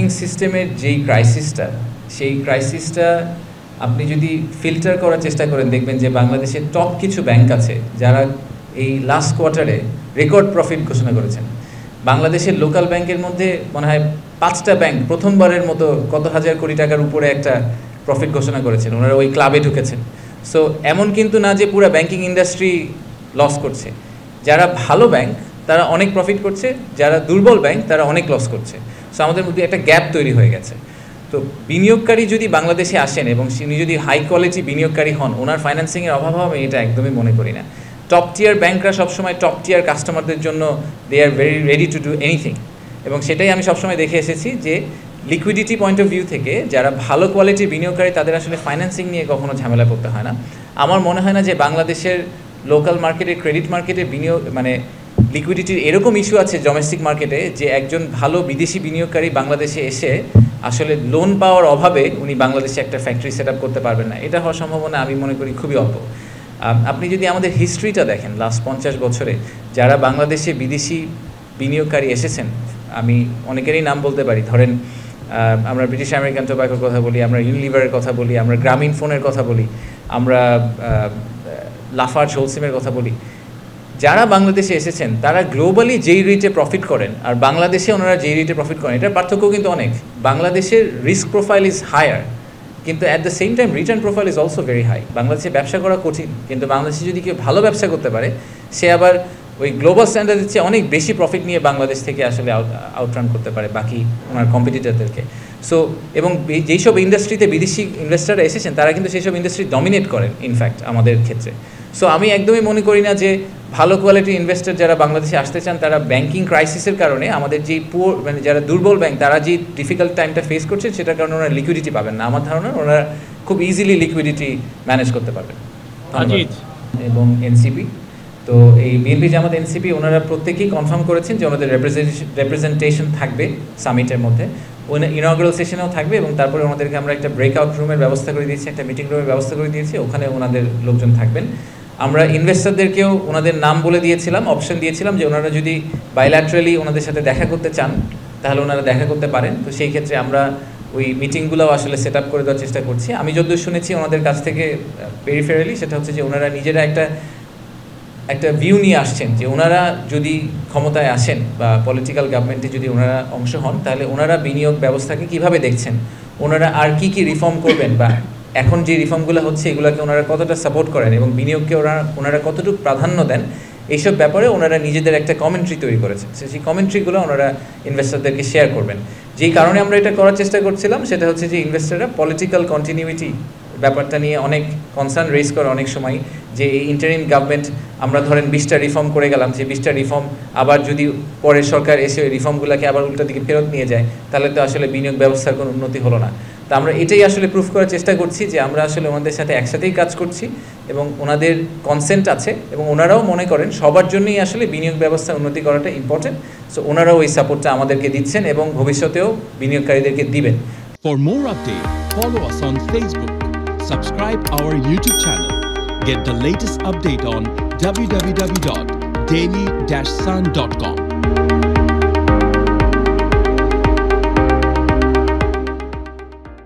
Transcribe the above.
Banking সিস্টেমের যেই ক্রাইসিসটা, সেই ক্রাইসিসটা আপনি যদি ফিল্টার করার চেষ্টা করেন দেখবেন যে বাংলাদেশের টপ কিছু ব্যাংক আছে যারা এই লাস্ট কোয়ার্টারে রেকর্ড প্রফিট ঘোষণা করেছেন। বাংলাদেশের লোকাল ব্যাংকের মধ্যে মনে হয় 5টা ব্যাংক প্রথমবারের মতো কত হাজার কোটি টাকার উপরে একটা প্রফিট ঘোষণা করেছেন, ওনারা ওই ক্লাবে ঢুকেছেন। সো এমন কিন্তু না যে পুরো ব্যাংকিং ইন্ডাস্ট্রি লস করছে। যারা ভালো ব্যাংক তারা অনেক প্রফিট করছে, যারা দুর্বল ব্যাংক তারা অনেক লস করছে। সো আমাদের মধ্যে একটা গ্যাপ তৈরি হয়ে গেছে। তো বিনিয়োগকারী যদি বাংলাদেশে আসেন এবং তিনি যদি হাই কোয়ালিটি বিনিয়োগকারী হন, ওনার ফাইন্যান্সিংয়ের অভাব হবে এটা একদমই মনে করি না। টপ টিয়ার ব্যাংকরা সবসময় টপ টিয়ার কাস্টমারদের জন্য they are very ready to do anything, এবং সেটাই আমি সবসময় দেখে এসেছি যে লিকুইডিটি পয়েন্ট অফ ভিউ থেকে যারা ভালো কোয়ালিটির বিনিয়োগকারী তাদের আসলে ফাইন্যান্সিং নিয়ে কখনো ঝামেলা করতে হয় না। আমার মনে হয় না যে বাংলাদেশের লোকাল মার্কেটে, ক্রেডিট মার্কেটে বিনিয়োগ মানে লিকুইডিটির এরকম ইস্যু আছে ডোমেস্টিক মার্কেটে যে একজন ভালো বিদেশি বিনিয়োগকারী বাংলাদেশে এসে আসলে লোন পাওয়ার অভাবে উনি বাংলাদেশে একটা ফ্যাক্টরি সেট আপ করতে পারবেন না। এটা হওয়ার সম্ভাবনা আমি মনে করি খুবই অল্প। আপনি যদি আমাদের হিস্ট্রিটা দেখেন লাস্ট 50 বছরে যারা বাংলাদেশে বিদেশি বিনিয়োগকারী এসেছেন, আমি অনেকেরই নাম বলতে পারি। ধরেন আমরা ব্রিটিশ আমেরিকান টোব্যাকোর কথা বলি, আমরা ইউনিলিভারের কথা বলি, আমরা গ্রামীণ ফোনের কথা বলি, আমরা লাফার্জ হোলসিমের কথা বলি। যারা বাংলাদেশে এসেছেন তারা গ্লোবালি যেই রেটে প্রফিট করেন আর বাংলাদেশে ওনারা যেই রেটে প্রফিট করেন, এটার পার্থক্য কিন্তু অনেক। বাংলাদেশের রিস্ক প্রোফাইল ইজ হায়ার, কিন্তু at the same time return profile is also very high. বাংলাদেশে ব্যবসা করা কঠিন, কিন্তু বাংলাদেশে যদি কেউ ভালো ব্যবসা করতে পারে সে আবার ওই গ্লোবাল স্ট্যান্ডার্ডের চেয়ে অনেক বেশি প্রফিট নিয়ে বাংলাদেশ থেকে আসলে আউটরান করতে পারে বাকি ওনার কম্পিটিটরদেরকে। সো এবং যেইসব ইন্ডাস্ট্রিতে বিদেশি ইনভেস্টাররা এসেছেন তারা কিন্তু সেই সব ইন্ডাস্ট্রি ডমিনেট করেন ইনফ্যাক্ট আমাদের ক্ষেত্রে। সো আমি একদমই মনে করি না যে ভালো কোয়ালিটির ইনভেস্টর যারা বাংলাদেশে আসতে চান তারা ব্যাংকিং ক্রাইসিসের কারণে আমাদের যেই মানে যারা দুর্বল ব্যাংক তারা যে ডিফিকাল্ট টাইমটা ফেস করছে সেটার কারণে ওনারা লিকুইডিটি পাবেন না। আমার ধারণা ওনারা খুব ইজিলি লিকুইডিটি ম্যানেজ করতে পারবেন। এবং এনসিপি, তো এই বিএনপি জামাত এনসিপি ওনারা প্রত্যেকেই কনফার্ম করেছেন যে ওনাদের রিপ্রেজেন্টেশন থাকবে সামিটের মধ্যে, ইনঅগ্রাল সেশনেও থাকবে, এবং তারপরে ওনাদেরকে আমরা একটা ব্রেকআউট রুমের ব্যবস্থা করে দিয়েছি, একটা মিটিং রুমের ব্যবস্থা করে দিয়েছি, ওখানে ওনাদের লোকজন থাকবেন। আমরা ইনভেস্টরদেরকেও ওনাদের নাম বলে দিয়েছিলাম, অপশন দিয়েছিলাম যে ওনারা যদি বাইল্যাটারালি ওনাদের সাথে দেখা করতে চান তাহলে ওনারা দেখা করতে পারেন। তো সেই ক্ষেত্রে আমরা ওই মিটিংগুলোও আসলে সেট আপ করে দেওয়ার চেষ্টা করছি। আমি যতদূর শুনেছি ওনাদের কাছ থেকে পেরিফেরালি, সেটা হচ্ছে যে ওনারা নিজেরা একটা ভিউ নিয়ে আসছেন যে ওনারা যদি ক্ষমতায় আসেন বা পলিটিক্যাল গভর্নমেন্টে যদি ওনারা অংশ হন তাহলে ওনারা বিনিয়োগ ব্যবস্থাকে কিভাবে দেখছেন, ওনারা আর কি রিফর্ম করবেন, বা এখন যে রিফর্মগুলো হচ্ছে এগুলোকে ওনারা কতটা সাপোর্ট করেন এবং বিনিয়োগকে ওনারা কতটুকু প্রাধান্য দেন, এইসব ব্যাপারে ওনারা নিজেদের একটা কমেন্ট্রি তৈরি করেছেন। সেই কমেন্ট্রিগুলো ওনারা ইনভেস্টরদেরকে শেয়ার করবেন। যেই কারণে আমরা এটা করার চেষ্টা করছিলাম সেটা হচ্ছে যে ইনভেস্টররা পলিটিক্যাল কন্টিনিউইটি ব্যাপারটা নিয়ে অনেক কনসার্ন রেজ করে অনেক সময়, যে এই ইন্টারিম গভর্নমেন্ট আমরা ধরেন 20টা রিফর্ম করে গেলাম, যে 20টা রিফর্ম আবার যদি পরের সরকার এসে ওই রিফর্মগুলোকে আবার উল্টা দিকে ফেরত নিয়ে যায় তাহলে তো আসলে বিনিয়োগ ব্যবস্থার কোনো উন্নতি হলো না। তো আমরা এটাই আসলে প্রুফ করার চেষ্টা করছি যে আমরা আসলে ওনাদের সাথে একসাথেই কাজ করছি এবং ওনাদের কনসেন্ট আছে এবং ওনারাও মনে করেন সবার জন্যই আসলে বিনিয়োগ ব্যবস্থা উন্নতি করাটা ইম্পর্টেন্ট। সো ওনারাও এই সাপোর্টটা আমাদেরকে দিচ্ছেন এবং ভবিষ্যতেও বিনিয়োগকারীদেরকে দিবেন। For more updates, follow us on Facebook, subscribe our YouTube channel, get the latest update on www.daily-sun.com.